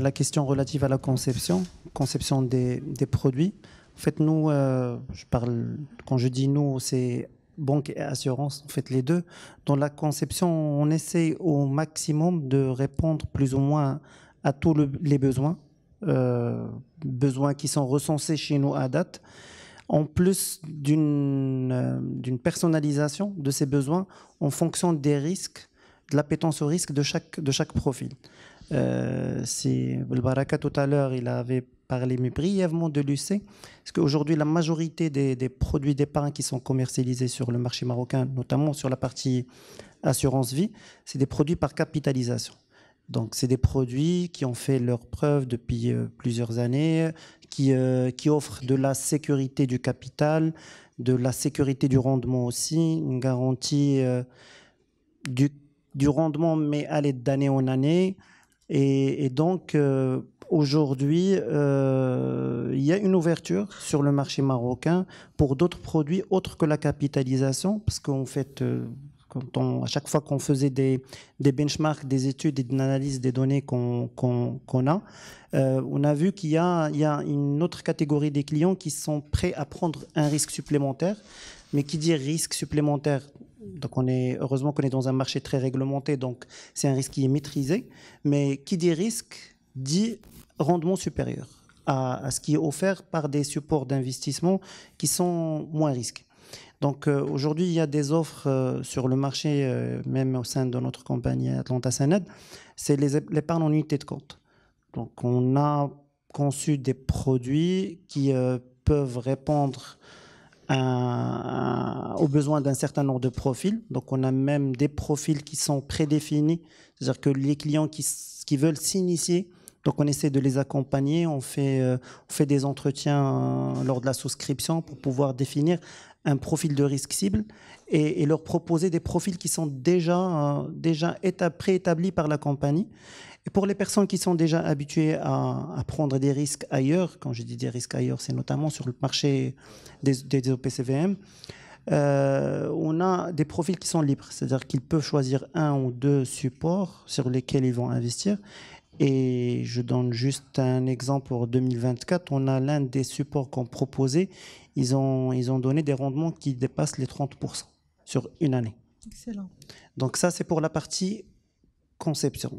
la question relative à la conception des produits. En fait, nous, quand je dis nous, c'est banque et assurance, en fait les deux. Dans la conception, on essaie au maximum de répondre plus ou moins à tous les besoins, besoins qui sont recensés chez nous à date, en plus d'une personnalisation de ces besoins en fonction des risques, de l'appétence au risque de chaque profil. Baraka tout à l'heure, il avait parlé mais brièvement de l'UC, parce qu'aujourd'hui la majorité des produits d'épargne qui sont commercialisés sur le marché marocain, notamment sur la partie assurance vie, c'est des produits par capitalisation. Donc c'est des produits qui ont fait leur preuve depuis plusieurs années, qui offrent de la sécurité du capital, de la sécurité du rendement aussi, une garantie du rendement mais aller d'année en année. Et donc, aujourd'hui, il y a une ouverture sur le marché marocain pour d'autres produits autres que la capitalisation, parce qu'en fait, à chaque fois qu'on faisait des benchmarks, des études et une analyse des données qu'on a, on a vu qu'il y a une autre catégorie des clients qui sont prêts à prendre un risque supplémentaire. Mais qui dit risque supplémentaire, donc heureusement qu'on est dans un marché très réglementé, donc c'est un risque qui est maîtrisé, mais qui dit risque dit rendement supérieur à ce qui est offert par des supports d'investissement qui sont moins risqués. Donc aujourd'hui, il y a des offres sur le marché, même au sein de notre compagnie Atlanta Sanad, c'est l'épargne en unité de compte. Donc on a conçu des produits qui peuvent répondre aux besoins d'un certain nombre de profils. Donc, on a même des profils qui sont prédéfinis, c'est-à-dire que les clients qui veulent s'initier, donc on essaie de les accompagner, on fait des entretiens lors de la souscription pour pouvoir définir un profil de risque cible et leur proposer des profils qui sont déjà préétablis par la compagnie. Et pour les personnes qui sont déjà habituées à prendre des risques ailleurs, quand je dis des risques ailleurs, c'est notamment sur le marché des OPCVM, on a des profils qui sont libres, c'est-à-dire qu'ils peuvent choisir un ou deux supports sur lesquels ils vont investir. Et je donne juste un exemple pour 2024, on a l'un des supports qu'on proposait, ils ont donné des rendements qui dépassent les 30% sur une année. Excellent. Donc ça, c'est pour la partie conception.